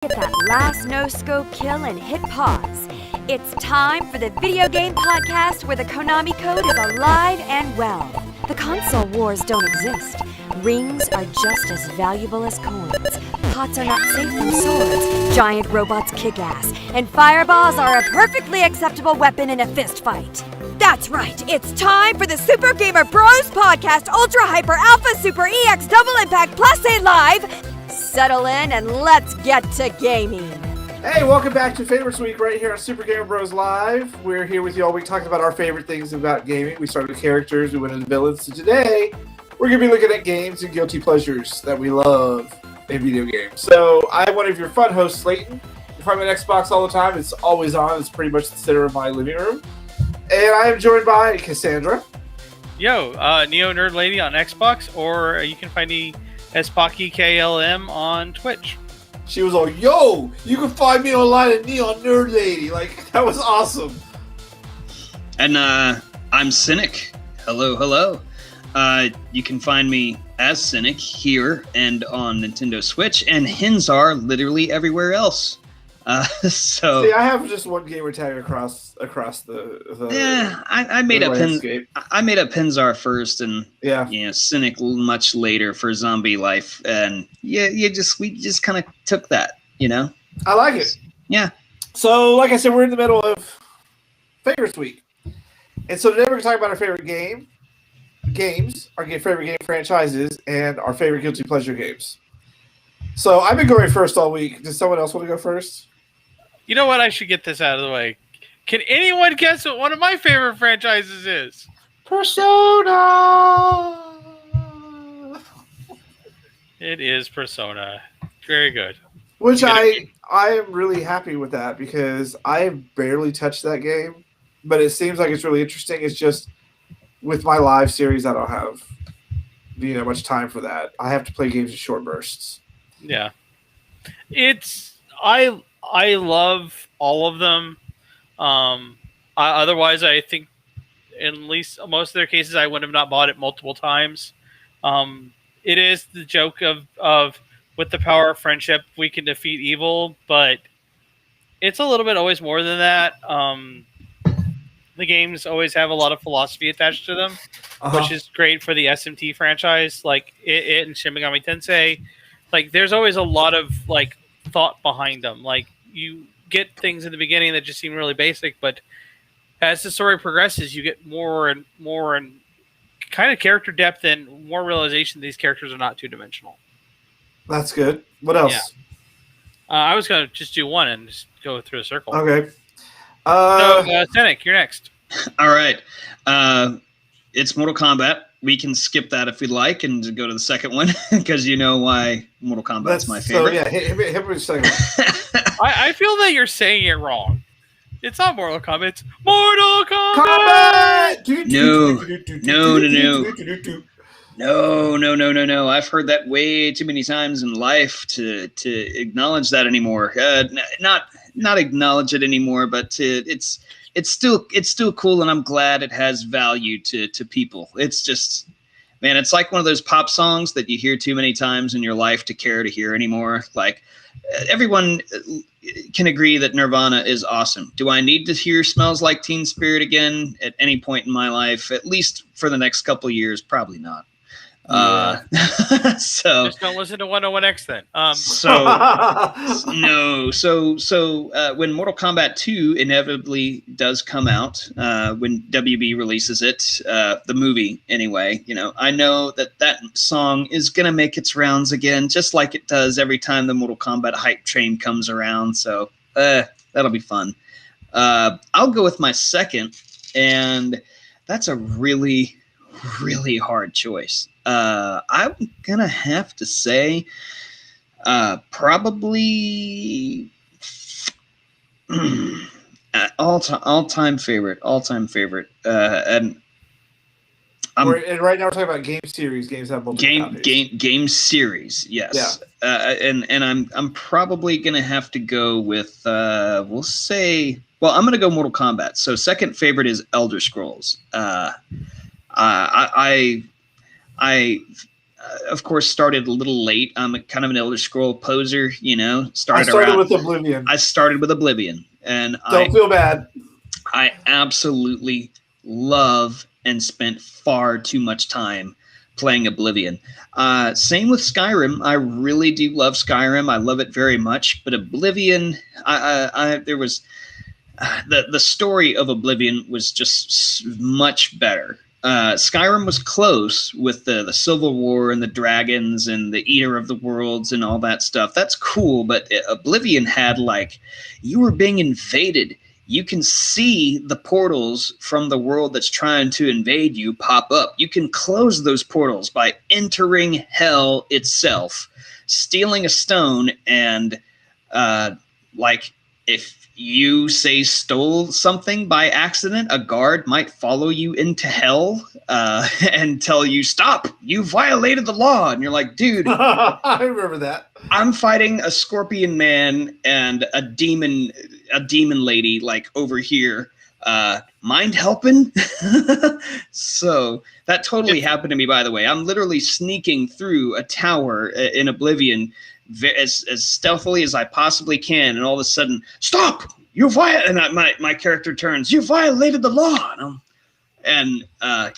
Get that last no-scope kill and hit pause. It's time for the video game podcast where the Konami code is alive and well. The console wars don't exist. Rings are just as valuable as coins. Pots are not safe from swords. Giant robots kick ass. And fireballs are a perfectly acceptable weapon in a fist fight. That's right, it's time for the Super Gamer Bros Podcast Ultra Hyper Alpha Super EX Double Impact Plus A Live. Settle in and let's get to gaming. Hey, welcome back to Favorites Week right here on Super Gamer Bros Live. We're here with you all week talking about our favorite things about gaming. We started with characters, we went into villains. So today, we're going to be looking at games and guilty pleasures that we love in video games. So I'm one of your fun hosts, Slayton. If I'm at Xbox all the time, it's always on. It's pretty much the center of my living room. And I am joined by Cassandra. Yo, Neo Nerd Lady on Xbox, or you can find me as Pocky KLM on Twitch. She was all, yo, you can find me online at Neon Nerd Lady. Like, that was awesome. And I'm Cynic. Hello. You can find me as Cynic here and on Nintendo Switch, and hins are literally everywhere else. So see, I have just one gamer tag across the yeah. I made up Pinzar first, and Cynic much later for Zombie Life, and we just kind of took that, I like it. Yeah. So, like I said, we're in the middle of Favorites Week, and so today we're gonna talk about our favorite games, our favorite game franchises, and our favorite guilty pleasure games. So I've been going first all week. Does someone else want to go first? You know what? I should get this out of the way. Can anyone guess what one of my favorite franchises is? Persona! It is Persona. Very good. Which I am really happy with that because I have barely touched that game, but it seems like it's really interesting. It's just with my live series, I don't have much time for that. I have to play games in short bursts. Yeah. I love all of them. Otherwise, I think in least most of their cases, I would have not bought it multiple times. It is the joke of with the power of friendship, we can defeat evil, but it's a little bit always more than that. The games always have a lot of philosophy attached to them, which is great for the SMT franchise, like it and Shin Megami Tensei. Like, there's always a lot of thought behind them. Like, you get things in the beginning that just seem really basic, but as the story progresses, you get more and more and kind of character depth and more realization these characters are not two-dimensional. That's good. What else? Yeah. I was going to just do one and just go through a circle. Okay. Cynic, you're next. All right. It's Mortal Kombat. We can skip that if we'd like and go to the second one because you know why Mortal Kombat's my favorite. So, yeah, hit me with the second one. I feel that you're saying it wrong. It's not Mortal Kombat. It's Mortal Kombat! No. I've heard that way too many times in life to acknowledge that anymore. Not acknowledge it anymore, but it's still cool, and I'm glad it has value to people. It's just, man, it's like one of those pop songs that you hear too many times in your life to care to hear anymore. Like, everyone can agree that Nirvana is awesome. Do I need to hear Smells Like Teen Spirit again at any point in my life? At least for the next couple of years, probably not. So just don't listen to 101X then. When Mortal Kombat 2 inevitably does come out, when WB releases it, the movie anyway, I know that song is gonna make its rounds again, just like it does every time the Mortal Kombat hype train comes around. So that'll be fun. I'll go with my second, and that's a really, really hard choice. I'm gonna have to say probably all-time favorite. And right now we're talking about game series. Games have multiple game series. Yes. Yeah. And I'm probably gonna have to go with I'm gonna go Mortal Kombat. So second favorite is Elder Scrolls. of course, started a little late. I'm kind of an Elder Scroll poser, you know. I started with Oblivion. I started with Oblivion, and Don't feel bad. I absolutely love and spent far too much time playing Oblivion. Same with Skyrim. I really do love Skyrim. I love it very much. But Oblivion, there was the story of Oblivion was just much better. Skyrim was close with the Civil War and the dragons and the Eater of the Worlds and all that stuff. That's cool, but Oblivion had, like, you were being invaded. You can see the portals from the world that's trying to invade you pop up. You can close those portals by entering hell itself, stealing a stone, and like, if you say stole something by accident, a guard might follow you into hell and tell you, stop, you violated the law. And you're like, dude, I remember that. I'm fighting a scorpion man and a demon lady, like, over here. Mind helping? So that totally happened to me, by the way. I'm literally sneaking through a tower in Oblivion as stealthily as I possibly can, and all of a sudden, stop! You and my character turns, you violated the law! And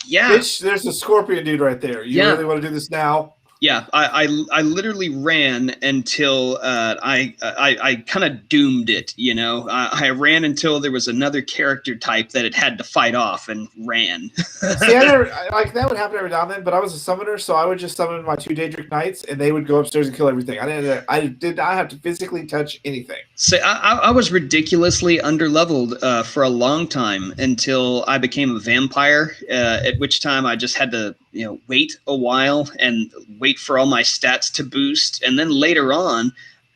yeah. Bitch, there's a scorpion dude right there. You really want to do this now? Yeah, I literally ran until I kind of doomed it, you know. I ran until there was another character type that it had to fight off and ran. See, that would happen every now and then, but I was a summoner, so I would just summon my 2 Daedric Knights, and they would go upstairs and kill everything. I did not have to physically touch anything. So I was ridiculously underleveled for a long time until I became a vampire, at which time I just had to, you know, wait a while and wait for all my stats to boost. And then later on,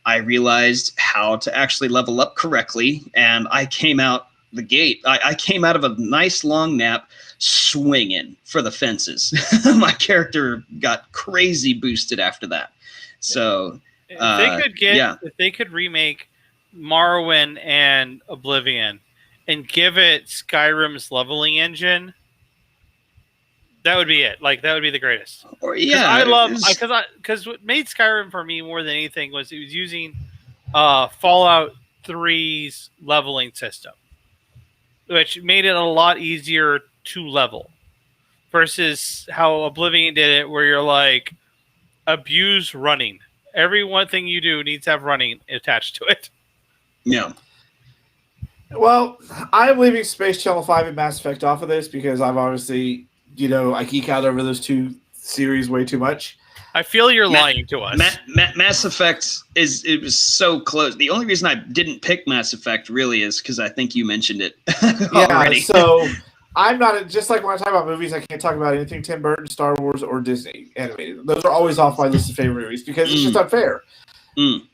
I realized how to actually level up correctly. And I came out the gate. I came out of a nice long nap swinging for the fences. My character got crazy boosted after that. So if they could remake Morrowind and Oblivion and give it Skyrim's leveling engine, that would be it. Like, that would be the greatest. Or yeah, I love because what made Skyrim for me more than anything was it was using Fallout 3's leveling system, which made it a lot easier to level versus how Oblivion did it, where you're like, abuse running. Every one thing you do needs to have running attached to it. Yeah. Well, I'm leaving Space Channel 5 and Mass Effect off of this because I've obviously, you know, I geek out over those 2 series way too much. I feel you're lying to us. Mass Effect it was so close. The only reason I didn't pick Mass Effect really is because I think you mentioned it already. So I'm not, just like when I talk about movies, I can't talk about anything Tim Burton, Star Wars, or Disney animated. Those are always off my list of favorite movies because it's just unfair.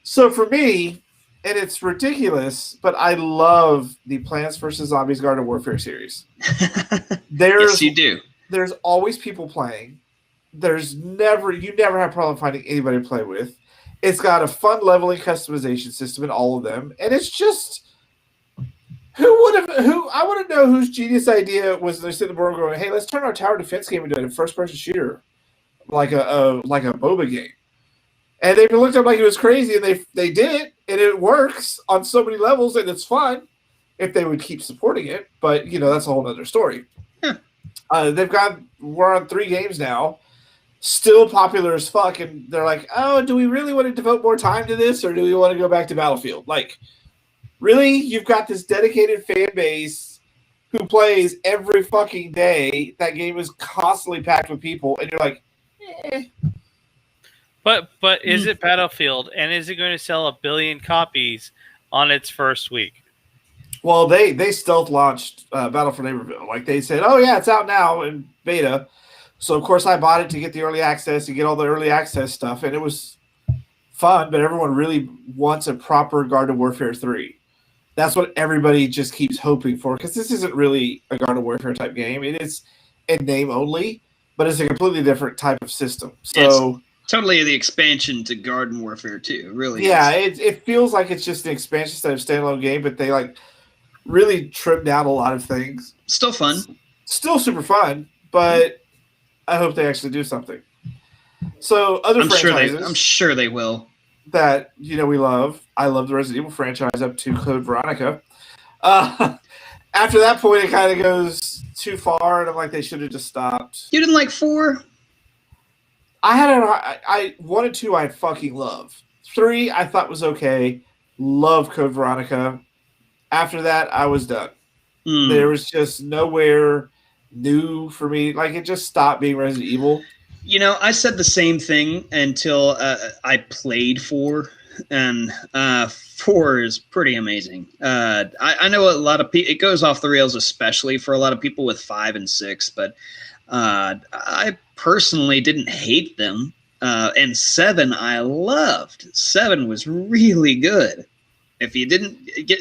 So for me, and it's ridiculous, but I love the Plants vs. Zombies Garden Warfare series. Yes, you do. There's always people playing. You never have a problem finding anybody to play with. It's got a fun leveling customization system in all of them, and it's just I want to know whose genius idea was they sit in the board going, "Hey, let's turn our tower defense game into a first-person shooter, like a MOBA game." And they looked up like it was crazy, and they did it, and it works on so many levels, and it's fun if they would keep supporting it. But you know, that's a whole other story. We're on 3 games now, still popular as fuck, and they're like, oh, do we really want to devote more time to this, or do we want to go back to Battlefield? Like, really? You've got this dedicated fan base who plays every fucking day. That game is constantly packed with people, and you're like, eh. But is it Battlefield, and is it going to sell 1 billion copies on its first week? Well, they stealth launched Battle for Neighborville. Like, they said, oh yeah, it's out now in beta. So of course I bought it to get the early access, to get all the early access stuff, and it was fun. But everyone really wants a proper Garden Warfare 3. That's what everybody just keeps hoping for, because this isn't really a Garden Warfare type game. It is in name only, but it's a completely different type of system. So it's totally the expansion to Garden Warfare 2, really. Yeah, it feels like it's just an expansion instead of a standalone game, but they like really trimmed down a lot of things. Still fun. Still super fun, but I hope they actually do something. So other I'm franchises sure they will. that we love. I love the Resident Evil franchise up to Code Veronica. After that point, it kind of goes too far, and I'm like, they should have just stopped. You didn't like 4? I 1 and 2 I fucking love. 3 I thought was okay. Love Code Veronica. After that, I was done. There was just nowhere new for me. Like, it just stopped being Resident Evil. I said the same thing until I played 4, and 4 is pretty amazing. I know a lot of people, it goes off the rails, especially for a lot of people with 5 and 6, but I personally didn't hate them. And 7 I loved. 7 was really good. If you didn't get,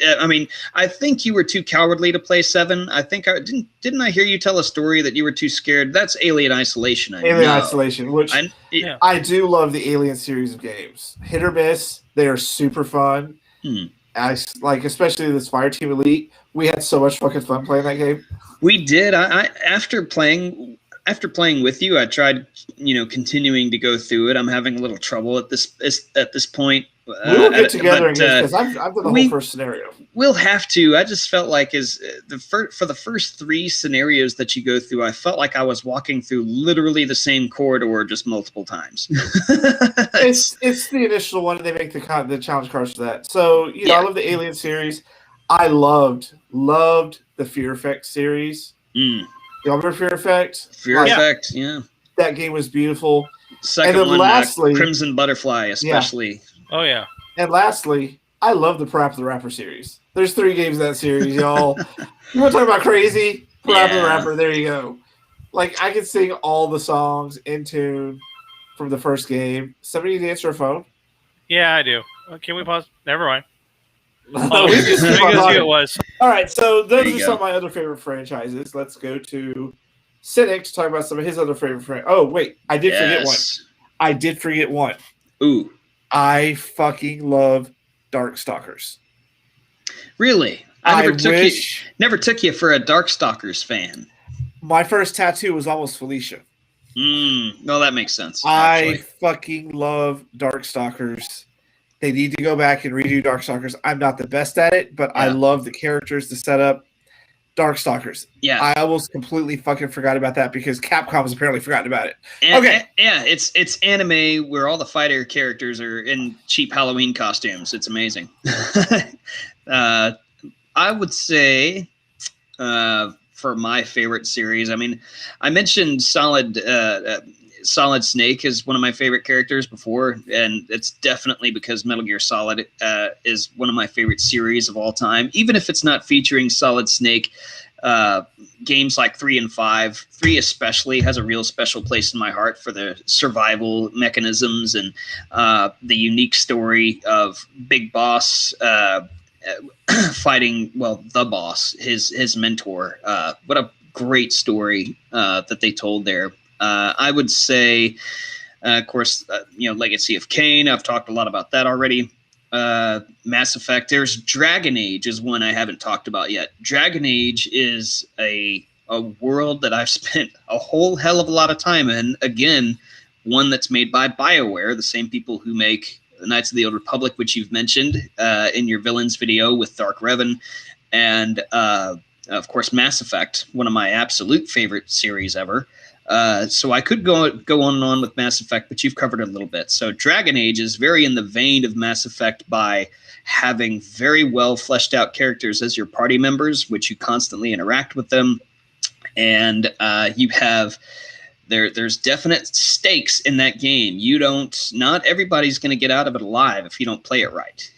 I think you were too cowardly to play 7. I think didn't I hear you tell a story that you were too scared? That's Alien Isolation. Isolation, which I do love the Alien series of games. Hit or miss, they are super fun. I like, especially this Fireteam Elite. We had so much fucking fun playing that game. We did. I after playing with you, I tried, continuing to go through it. I'm having a little trouble at this point. We'll get together again, because I've done the whole first scenario. We'll have to. I just felt like for the first 3 scenarios that you go through, I felt like I was walking through literally the same corridor just multiple times. It's the initial one, and they make the challenge cards for that. So I love the Alien series. I loved the Fear Effect series. You remember Fear Effect? Fear Effect, yeah. That game was beautiful. Second and then one, lastly, Crimson Butterfly, especially. Yeah. Oh, yeah. And lastly, I love the Parappa the Rapper series. There's 3 games in that series, y'all. You want to talk about crazy? Parappa the Rapper, there you go. Like, I could sing all the songs in tune from the first game. Somebody need to answer a phone? Yeah, I do. Can we pause? Never mind. We just keep on talking. It was. All right, so those are some of my other favorite franchises. Let's go to Cynic to talk about some of his other favorite franchises. Oh, wait, I did forget one. Ooh. I fucking love Darkstalkers. Really? I never took you for a Darkstalkers fan. My first tattoo was almost Felicia. No, that makes sense. I fucking love Darkstalkers. They need to go back and redo Darkstalkers. I'm not the best at it, but I love the characters, the setup. Darkstalkers. Yeah. I almost completely fucking forgot about that because Capcom has apparently forgotten about it. It's anime where all the fighter characters are in cheap Halloween costumes. It's amazing. I would say for my favorite series, I mentioned Solid Snake is one of my favorite characters before, and it's definitely because Metal Gear Solid is one of my favorite series of all time. Even if it's not featuring Solid Snake, games like 3 and 5, 3 especially has a real special place in my heart for the survival mechanisms and the unique story of Big Boss fighting, the boss, his mentor. What a great story that they told there. I would say, of course, Legacy of Kain. I've talked a lot about that already. Mass Effect. There's Dragon Age is one I haven't talked about yet. Dragon Age is a world that I've spent a whole hell of a lot of time in. Again, one that's made by BioWare, the same people who make Knights of the Old Republic, which you've mentioned in your villains video with Dark Revan, and of course Mass Effect, one of my absolute favorite series ever. So I could go on and on with Mass Effect, but you've covered it a little bit. So Dragon Age is very in the vein of Mass Effect by having very well fleshed out characters as your party members, which you constantly interact with them. And you have there's definite stakes in that game. Not everybody's going to get out of it alive if you don't play it right.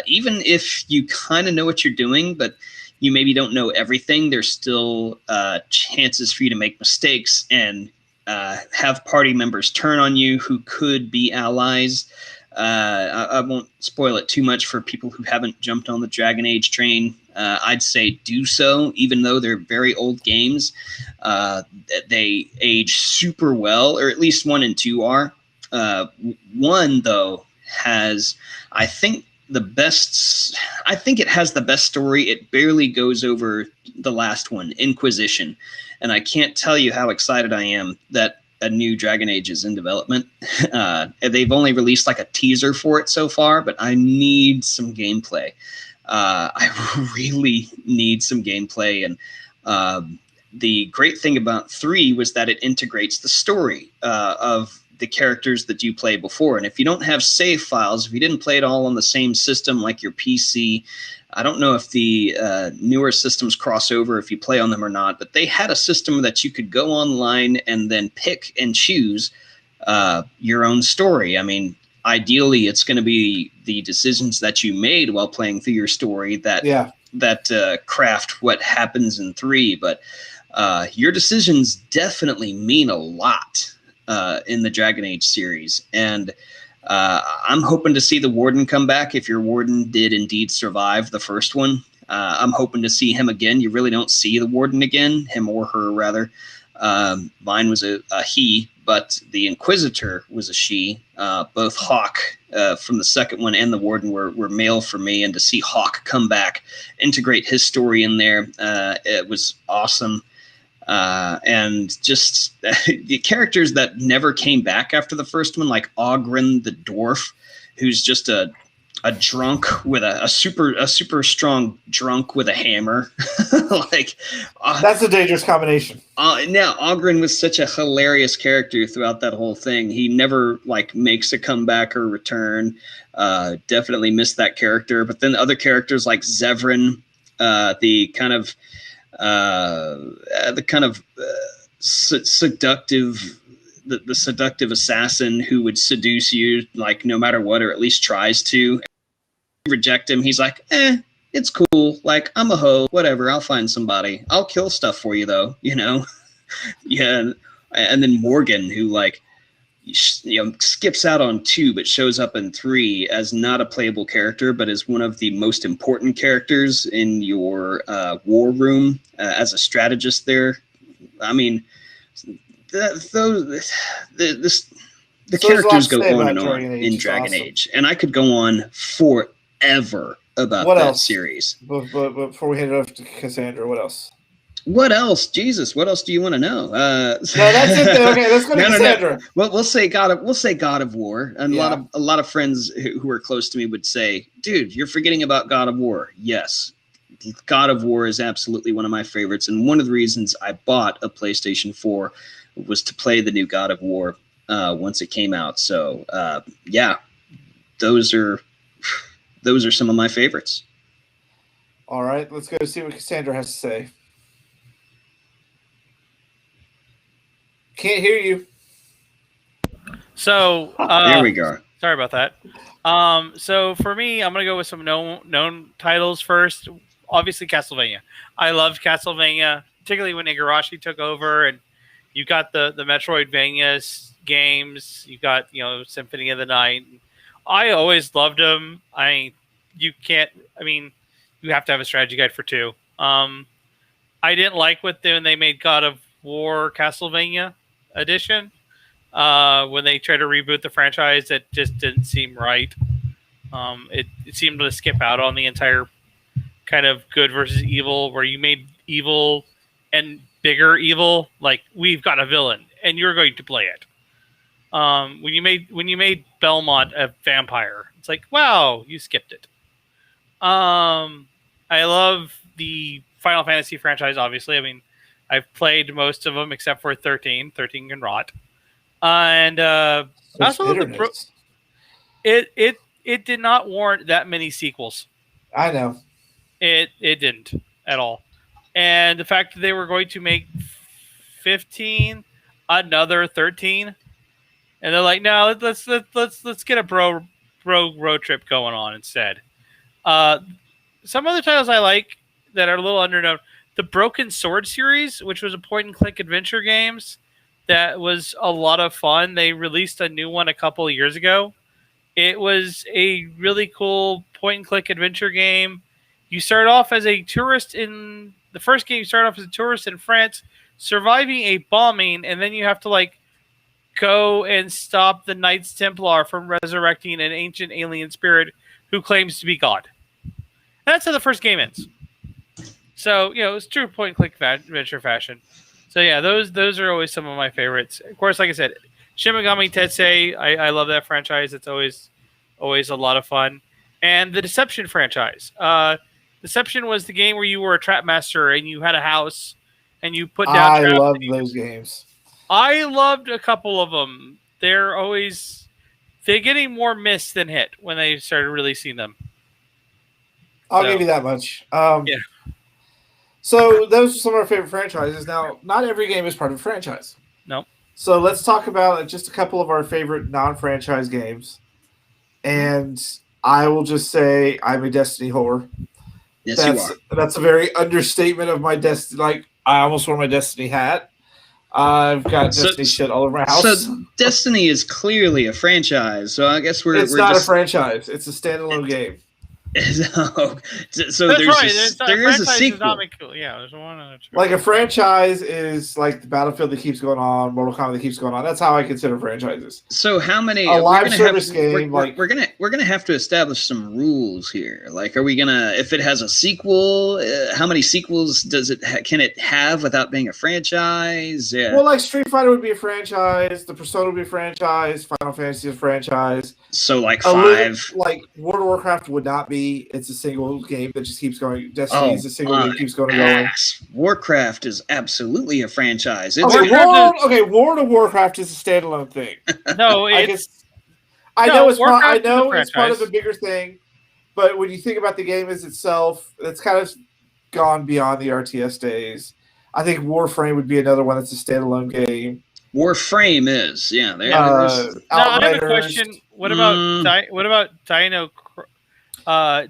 Even if you kind of know what you're doing, but you maybe don't know everything, there's still chances for you to make mistakes and have party members turn on you who could be allies. I won't spoil it too much for people who haven't jumped on the Dragon Age train. I'd say do so, even though they're very old games. They age super well, or at least 1 and 2 are. 1, though, has, I think it has the best story. It barely goes over the last one, Inquisition. And I can't tell you how excited I am that a new Dragon Age is in development. They've only released like a teaser for it so far, but I need some gameplay. I really need some gameplay. And the great thing about 3 was that it integrates the story of the characters that you play before. And if you don't have save files, if you didn't play it all on the same system like your PC, I don't know if the newer systems cross over if you play on them or not, but they had a system that you could go online and then pick and choose your own story. I mean, ideally, it's going to be the decisions that you made while playing through your story that craft what happens in 3. But your decisions definitely mean a lot in the Dragon Age series. And I'm hoping to see the Warden come back if your Warden did indeed survive the first one. I'm hoping to see him again. You really don't see the Warden again, him or her, rather. Mine was a he, but the Inquisitor was a she. Both Hawk from the second one and the Warden were male for me, and to see Hawk come back, integrate his story in there, it was awesome. And just the characters that never came back after the first one, like Ogren the dwarf, who's just a drunk with a super strong drunk with a hammer. That's a dangerous combination. Now Ogren was such a hilarious character throughout that whole thing. He never makes a comeback or return. Definitely missed that character. But then other characters like Zevran, the kind of seductive, the seductive assassin who would seduce you no matter what, or at least tries to. You reject him, he's like, it's cool, I'm a hoe, whatever, I'll find somebody, I'll kill stuff for you though, Yeah. And then Morgan, who skips out on 2 but shows up in 3 as not a playable character, but as one of the most important characters in your war room as a strategist there. I mean, the characters go on and on in Dragon Age, and I could go on forever about that series. But before we hand it off to Cassandra, what else? What else? Jesus, what else do you want to know? No, that's it. Okay, let's go to Cassandra. No. Well, we'll say God of War, and a lot of friends who are close to me would say, "Dude, you're forgetting about God of War." Yes, God of War is absolutely one of my favorites, and one of the reasons I bought a PlayStation 4 was to play the new God of War once it came out. So, those are some of my favorites. All right, let's go see what Cassandra has to say. Can't hear you. So there we go. Sorry about that. So for me, I'm gonna go with some known titles first. Obviously, Castlevania. I loved Castlevania, particularly when Igarashi took over, and you got the Metroidvania games. You got Symphony of the Night. I always loved them. You have to have a strategy guide for 2. I didn't like when they made God of War Castlevania edition. When they tried to reboot the franchise, it just didn't seem right. It seemed to skip out on the entire kind of good versus evil, where you made evil and bigger evil. Like, we've got a villain and you're going to play it. When you made Belmont a vampire, it's like, wow, you skipped it. I love the Final Fantasy franchise, obviously. I mean, I've played most of them except for 13. 13 can rot. And I also love it did not warrant that many sequels. I know. It didn't at all. And the fact that they were going to make 15, another 13, and they're like, no, let's get a bro road trip going on instead. Some other titles I like that are a little underknown. The Broken Sword series, which was a point-and-click adventure games that was a lot of fun. They released a new one a couple of years ago. It was a really cool point-and-click adventure game. You start off as a tourist in the first game. You start off as a tourist in France, surviving a bombing, and then you have to go and stop the Knights Templar from resurrecting an ancient alien spirit who claims to be God. And that's how the first game ends. So, it's true point-and-click adventure fashion. So yeah, those are always some of my favorites. Of course, like I said, Shin Megami Tensei, I love that franchise. It's always a lot of fun. And the Deception franchise. Deception was the game where you were a trap master and you had a house and you put down I traps. love those games. I loved a couple of them. They're getting more missed than hit when they started releasing them. I'll give you that much. Yeah. So those are some of our favorite franchises. Now, not every game is part of a franchise. No. So let's talk about just a couple of our favorite non-franchise games. And I will just say I'm a Destiny whore. Yes, you are. That's a very understatement of my Destiny. Like, I almost wore my Destiny hat. I've got Destiny shit all over my house. So Destiny is clearly a franchise. So I guess it's not a franchise. It's a standalone game. So That's there's right. there is a sequel. Yeah, there's one and a two. Like a franchise is like the Battlefield that keeps going on, Mortal Kombat that keeps going on. That's how I consider franchises. So how many? A live service game, we're gonna have to establish some rules here. Like, are we gonna, if it has a sequel, how many sequels can it have without being a franchise? Yeah. Well, like Street Fighter would be a franchise, the Persona would be a franchise, Final Fantasy is a franchise. So like 5. Like World of Warcraft would not be. It's a single game that just keeps going. Destiny is a single game that keeps going and going. Warcraft is absolutely a franchise. It's World of Warcraft is a standalone thing. No, I know it's part of a bigger thing, but when you think about the game as itself, it's kind of gone beyond the RTS days. I think Warframe would be another one that's a standalone game. Warframe is, yeah. I have a question. What about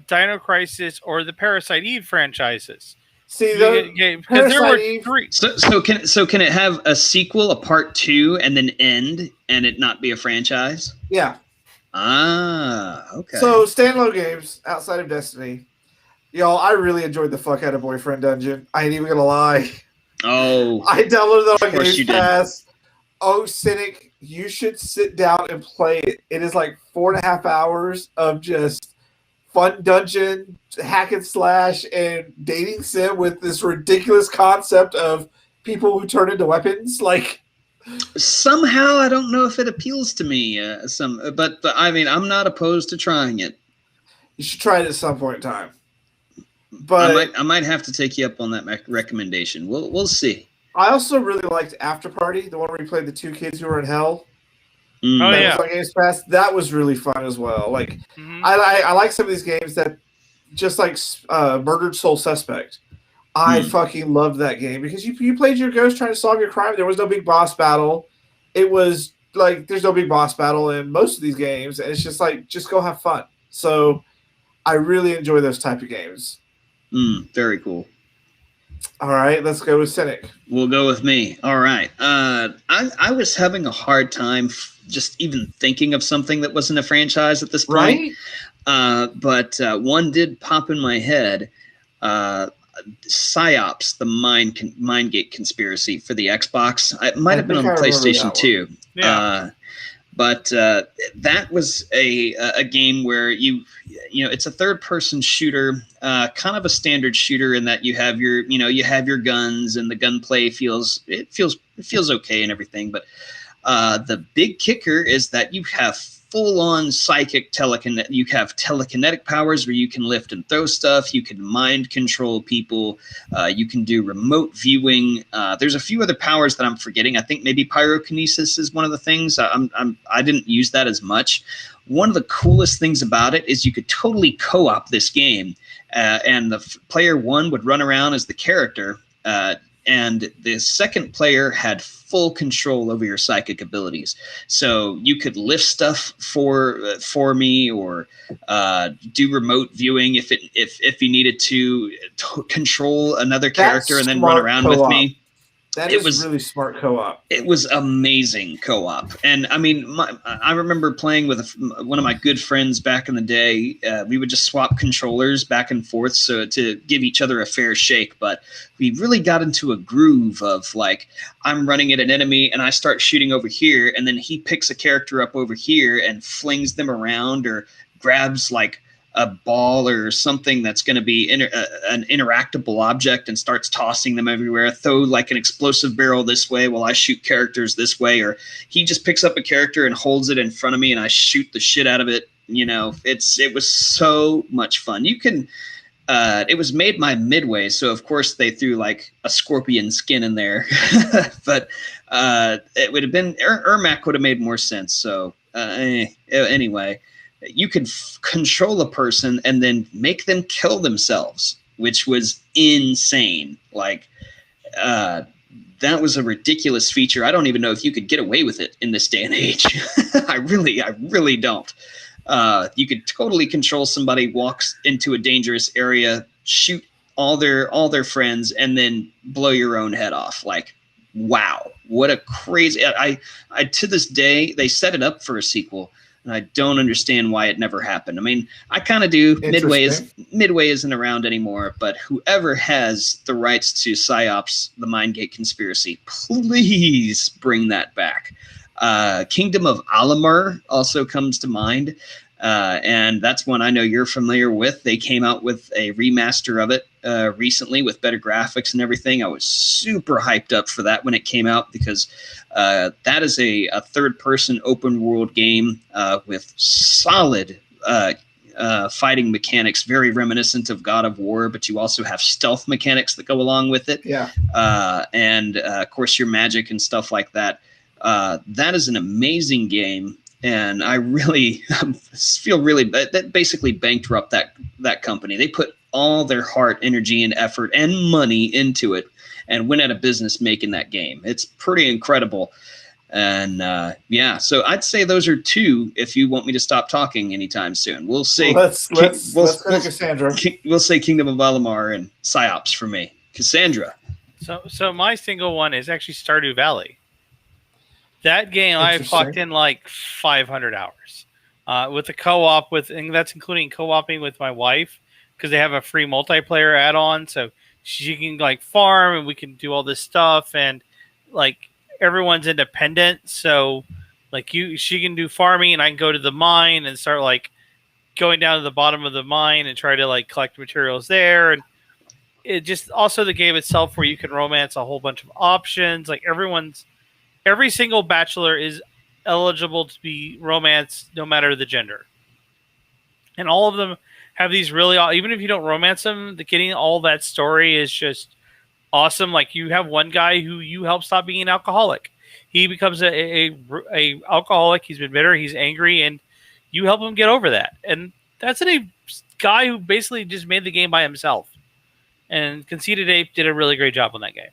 Dino Crisis or the Parasite Eve franchises? See, because there were 3. So can it have a sequel, a part 2, and then end, and it not be a franchise? Yeah. Okay. So standalone games outside of Destiny, y'all. I really enjoyed the fuck out of Boyfriend Dungeon. I ain't even gonna lie. Oh, I downloaded it on Game Pass. Oh, Cynic, you should sit down and play it. It is like 4.5 hours of just fun dungeon, hack and slash, and dating sim with this ridiculous concept of people who turn into weapons. Like, somehow I don't know if it appeals to me. But I mean, I'm not opposed to trying it. You should try it at some point in time. But I might have to take you up on that recommendation. We'll see. I also really liked After Party, the one where you played the 2 kids who were in hell. Oh yeah, was on Games Pass. That was really fun as well. Like, I like some of these games that, just like Murdered Soul Suspect. I fucking loved that game because you played your ghost trying to solve your crime. There was no big boss battle. It was like there's no big boss battle in most of these games, and it's just like just go have fun. So I really enjoy those type of games. Very cool. All right, let's go with Cynic. We'll go with me. All right. I was having a hard time just even thinking of something that wasn't a franchise at this point. Right? But one did pop in my head. PsyOps, the Mindgate conspiracy for the Xbox. It might have been on the PlayStation 2. Yeah. But that was a game where it's a third-person shooter, kind of a standard shooter in that you have your guns and the gunplay feels okay and everything. But the big kicker is that you have full-on psychic you have telekinetic powers where you can lift and throw stuff. You can mind control people. You can do remote viewing. There's a few other powers that I'm forgetting. I think maybe pyrokinesis is one of the things. I didn't use that as much. One of the coolest things about it is you could totally co-op this game, and the player 1 would run around as the character, and the second player had full control over your psychic abilities. So you could lift stuff for me, or do remote viewing if you needed to control another character and then run around with me. That was really smart co-op. It was amazing co-op. And I mean, I remember playing with one of my good friends back in the day. We would just swap controllers back and forth so to give each other a fair shake. But we really got into a groove of like, I'm running at an enemy and I start shooting over here. And then he picks a character up over here and flings them around, or grabs like ball or something that's going to be an interactable object and starts tossing them everywhere. Throw like an explosive barrel this way while I shoot characters this way, or he just picks up a character and holds it in front of me and I shoot the shit out of it. It was so much fun. You can. It was made by Midway, so of course they threw like a scorpion skin in there, but it would have been Ermac would have made more sense. So anyway, you could control a person and then make them kill themselves, which was insane. Like that was a ridiculous feature. I don't even know if you could get away with it in this day and age. I really don't. You could totally control somebody, walks into a dangerous area, shoot all their friends, and then blow your own head off. Like, wow, what a crazy! I to this day they set it up for a sequel, and I don't understand why it never happened. I mean, I kind of do. Midway isn't around anymore, but whoever has the rights to PsyOps, the Mindgate conspiracy, please bring that back. Kingdom of Alamur also comes to mind, and that's one I know you're familiar with. They came out with a remaster of it recently with better graphics and everything. I was super hyped up for that when it came out because that is a third-person open-world game with solid fighting mechanics, very reminiscent of God of War, but you also have stealth mechanics that go along with it. Yeah. And of course, your magic and stuff like that. That is an amazing game, and I really feel really bad. That basically bankrupt that company. They put all their heart, energy, and effort and money into it, and went out of business making that game. It's pretty incredible, and so I'd say those are two. If you want me to stop talking anytime soon, we'll say let's go to Cassandra. We'll say Kingdom of Alamar and PsyOps for me. Cassandra. So my single one is actually Stardew Valley. That game I've clocked in like 500 hours with the co-op and that's including co-oping with my wife because they have a free multiplayer add-on, so she can like farm and we can do all this stuff, and like everyone's independent, so like she can do farming and I can go to the mine and start like going down to the bottom of the mine and try to like collect materials there, and it just also the game itself where you can romance a whole bunch of options. Like every single bachelor is eligible to be romanced no matter the gender. And all of them have these really, even if you don't romance them, getting all that story is just awesome. Like you have one guy who you help stop being an alcoholic. He becomes a alcoholic. He's been bitter. He's angry. And you help him get over that. And that's a guy who basically just made the game by himself. And Conceited Ape did a really great job on that game.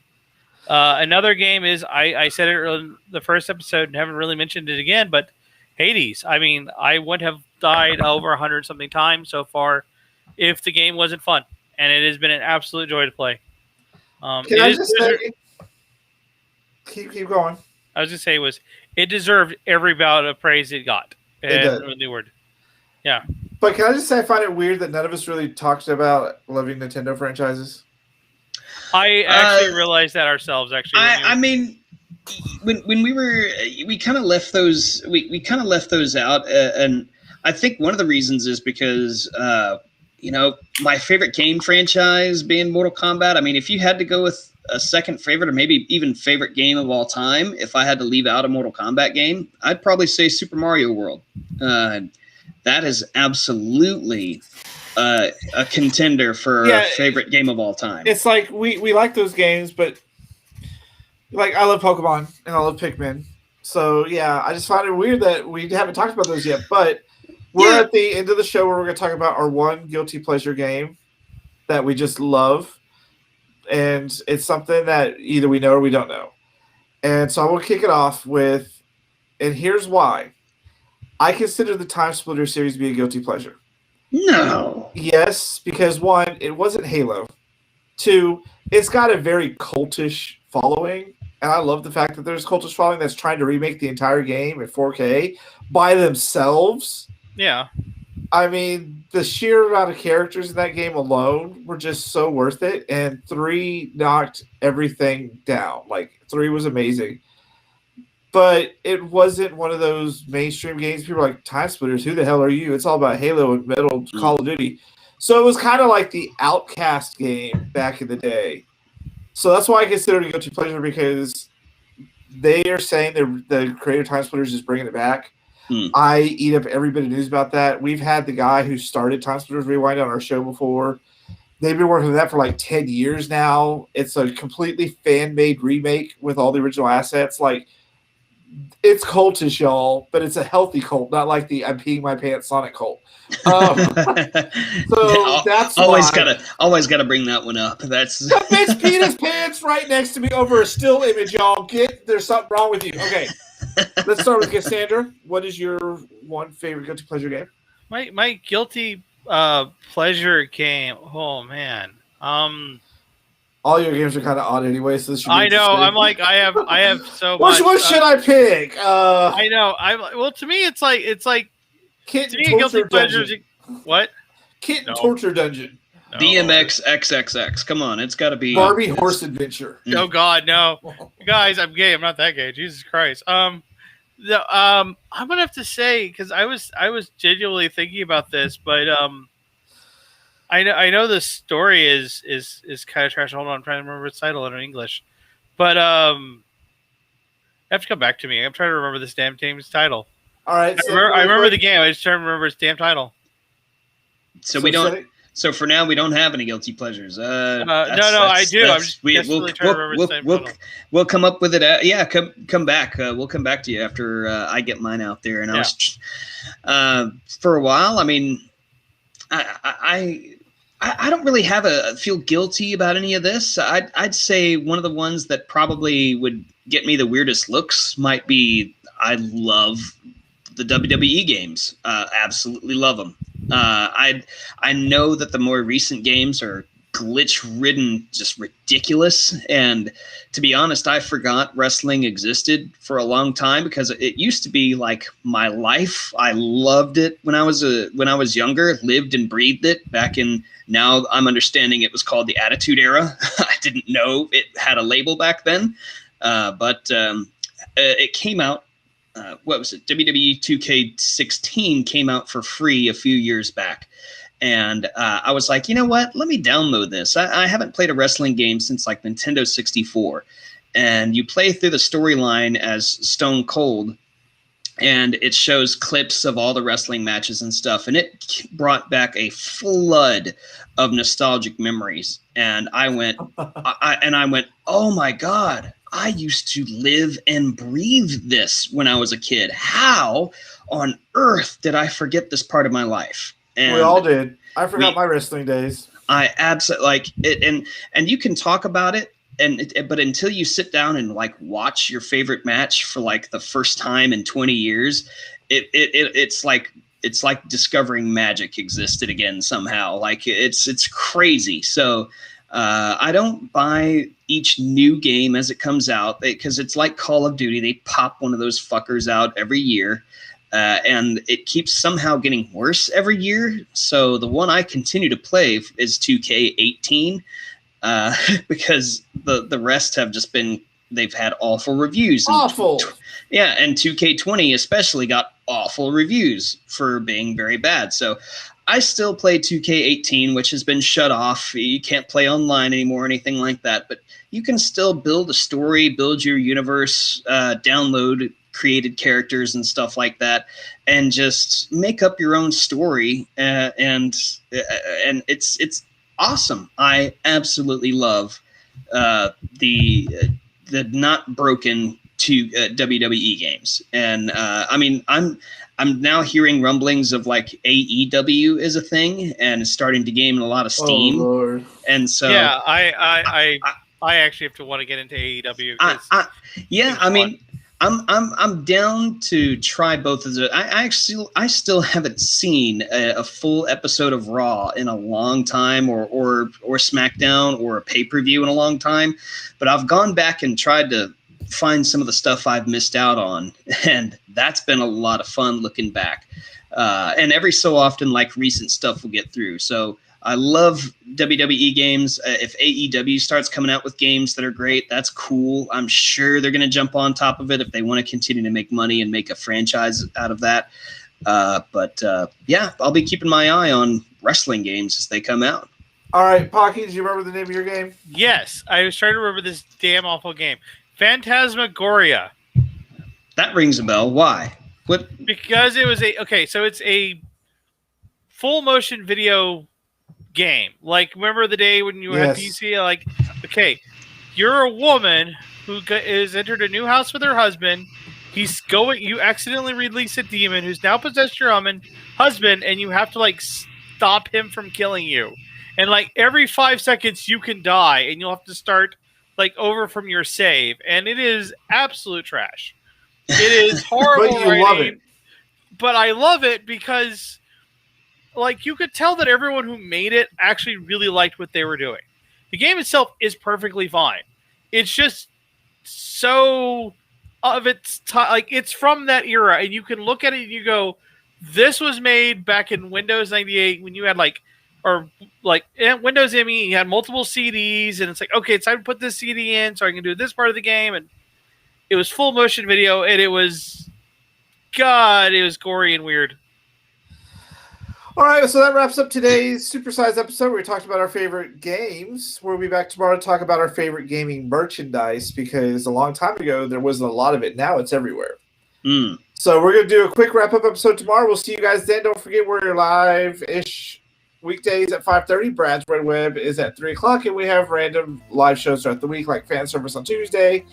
Another game is, I said it in the first episode and haven't really mentioned it again, but Hades. I mean, I would have died over 100-something times so far if the game wasn't fun. And it has been an absolute joy to play. Can I just say, keep going. I was going to say it deserved every bout of praise it got. It did. Word. Yeah. But can I just say I find it weird that none of us really talked about loving Nintendo franchises? I actually realized that ourselves. Actually, I mean, when we kind of left those we kind of left those out, and I think one of the reasons is because my favorite game franchise being Mortal Kombat. I mean, if you had to go with a second favorite or maybe even favorite game of all time, if I had to leave out a Mortal Kombat game, I'd probably say Super Mario World. That is absolutely a contender for a favorite game of all time. It's like we like those games, but like I love Pokemon and I love Pikmin. So yeah, I just find it weird that we haven't talked about those yet. But we're at the end of the show where we're going to talk about our one guilty pleasure game that we just love, and it's something that either we know or we don't know. And so I will kick it off with, and here's why. I consider the Time Splitter series to be a guilty pleasure. No. Yes, because one, it wasn't Halo. Two, it's got a very cultish following, and I love the fact that there's cultish following that's trying to remake the entire game in 4K by themselves. Yeah. I mean, the sheer amount of characters in that game alone were just so worth it, and 3 knocked everything down. Like, 3 was amazing. but it wasn't one of those mainstream games. People are like, Time Splitters, who the hell are you? It's all about Halo and Metal Call of Duty. So it was kind of like the Outcast game back in the day. So that's why I consider it a guilty pleasure, because they are saying the creator of Time Splitters is bringing it back. I eat up every bit of news about that. We've had the guy who started Time Splitters Rewind on our show before. They've been working on that for like 10 years now. It's a completely fan-made remake with all the original assets. Like, it's cultish, y'all, but it's a healthy cult, not like the I'm peeing my pants Sonic cult. So that's always gotta bring that one up. That's the bitch peed his pants right next to me over a still image, y'all. There's something wrong with you. Okay, let's start with Cassandra. What is your one favorite guilty pleasure game? My guilty pleasure game. Oh man. All your games are kind of odd anyway, so this should be I know. I'm like, I have so much. Which one should I pick? I know. Well, to me, it's like Kitten to me, Torture guilty pleasures. Dungeon. What? Kitten Torture Dungeon. No. BMX XXX. Come on, it's got to be Barbie Horse Adventure. Oh God, no, guys, I'm gay. I'm not that gay. Jesus Christ. I'm gonna have to say, because I was genuinely thinking about this, but I know the story is kind of trash. Hold on, I'm trying to remember its title in English, but I have to come back to me. I'm trying to remember this damn game's title. All right, I remember the game. I just trying to remember its damn title. So we don't. So for now, we don't have any guilty pleasures. No, I do. I'm just desperately trying to remember its damn title. We'll come up with it. Yeah, come back. We'll come back to you after I get mine out there. And I was for a while. I mean, I don't really feel guilty about any of this. I'd say one of the ones that probably would get me the weirdest looks might be, I love the WWE games. Absolutely love them. I know that the more recent games are glitch-ridden, just ridiculous. And to be honest, I forgot wrestling existed for a long time, because it used to be like my life. I loved it when I was younger, lived and breathed it back in. Now I'm understanding it was called the Attitude Era. I didn't know it had a label back then, but it came out. What was it? WWE 2K16 came out for free a few years back. And I was like, you know what? Let me download this. I haven't played a wrestling game since like Nintendo 64. And you play through the storyline as Stone Cold, and it shows clips of all the wrestling matches and stuff. And it brought back a flood of nostalgic memories. And I went, oh my God, I used to live and breathe this when I was a kid. How on earth did I forget this part of my life? And we all did. I forgot my wrestling days. I absolutely like it, and you can talk about it, but until you sit down and like watch your favorite match for like the first time in 20 years, it's like discovering magic existed again somehow. Like it's crazy. So I don't buy each new game as it comes out, because it's like Call of Duty. They pop one of those fuckers out every year. And it keeps somehow getting worse every year. So the one I continue to play is 2K18, because the rest have just been, they've had awful reviews. Awful. And 2K20 especially got awful reviews for being very bad. So I still play 2K18, which has been shut off. You can't play online anymore or anything like that. But you can still build a story, build your universe, download created characters and stuff like that, and just make up your own story, and it's awesome. I absolutely love the not broken WWE games, and I mean I'm now hearing rumblings of like AEW is a thing and is starting to gain a lot of steam. Oh, Lord. And so yeah, I actually have to want to get into AEW. I mean, I'm down to try both of those. I still haven't seen a full episode of Raw in a long time, or SmackDown, or a pay-per-view in a long time. But I've gone back and tried to find some of the stuff I've missed out on, and that's been a lot of fun looking back. And every so often, like recent stuff will get through. So I love WWE games. If AEW starts coming out with games that are great, that's cool. I'm sure they're going to jump on top of it if they want to continue to make money and make a franchise out of that. But I'll be keeping my eye on wrestling games as they come out. All right, Pocky, do you remember the name of your game? Yes, I was trying to remember this damn awful game. Phantasmagoria. That rings a bell. Why? What? Because it was it's a full motion video game. Like, remember the day when you had PC? Like, okay, you're a woman who is entered a new house with her husband. You accidentally release a demon who's now possessed your husband, and you have to like stop him from killing you. And like every 5 seconds you can die, and you'll have to start like over from your save. And it is absolute trash. It is horrible. But you love it. But I love it because like you could tell that everyone who made it actually really liked what they were doing. The game itself is perfectly fine. It's just so of its time, like it's from that era, and you can look at it and you go, this was made back in Windows 98 when you had Windows ME, you had multiple CDs, and it's like, okay, it's time to put this CD in so I can do this part of the game. And it was full motion video, and it was gory and weird. All right, so that wraps up today's supersized episode where we talked about our favorite games. We'll be back tomorrow to talk about our favorite gaming merchandise, because a long time ago there wasn't a lot of it. Now it's everywhere. So we're going to do a quick wrap-up episode tomorrow. We'll see you guys then. Don't forget we're live-ish weekdays at 5:30. Brad's Red Web is at 3 o'clock, and we have random live shows throughout the week, like Fan Service on Tuesday,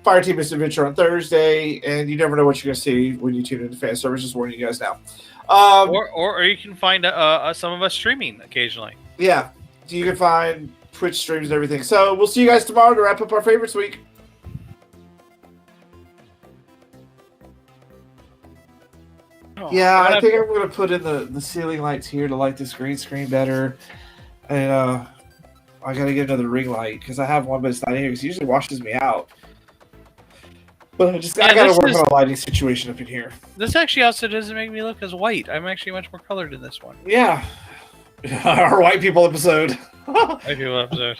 Fire Team Adventure on Thursday, and you never know what you're going to see when you tune into Fan Service. Just warning you guys now. Or you can find some of us streaming occasionally. Yeah, you can find Twitch streams and everything. So we'll see you guys tomorrow to wrap up our favorites week. Yeah, I think I'm going to put in the ceiling lights here to light this green screen better. And I got to get another ring light because I have one, but it's not in here because it usually washes me out. But I got to work on a lighting situation up in here. This actually also doesn't make me look as white. I'm actually much more colored in this one. Yeah. Our white people episode. White people episode.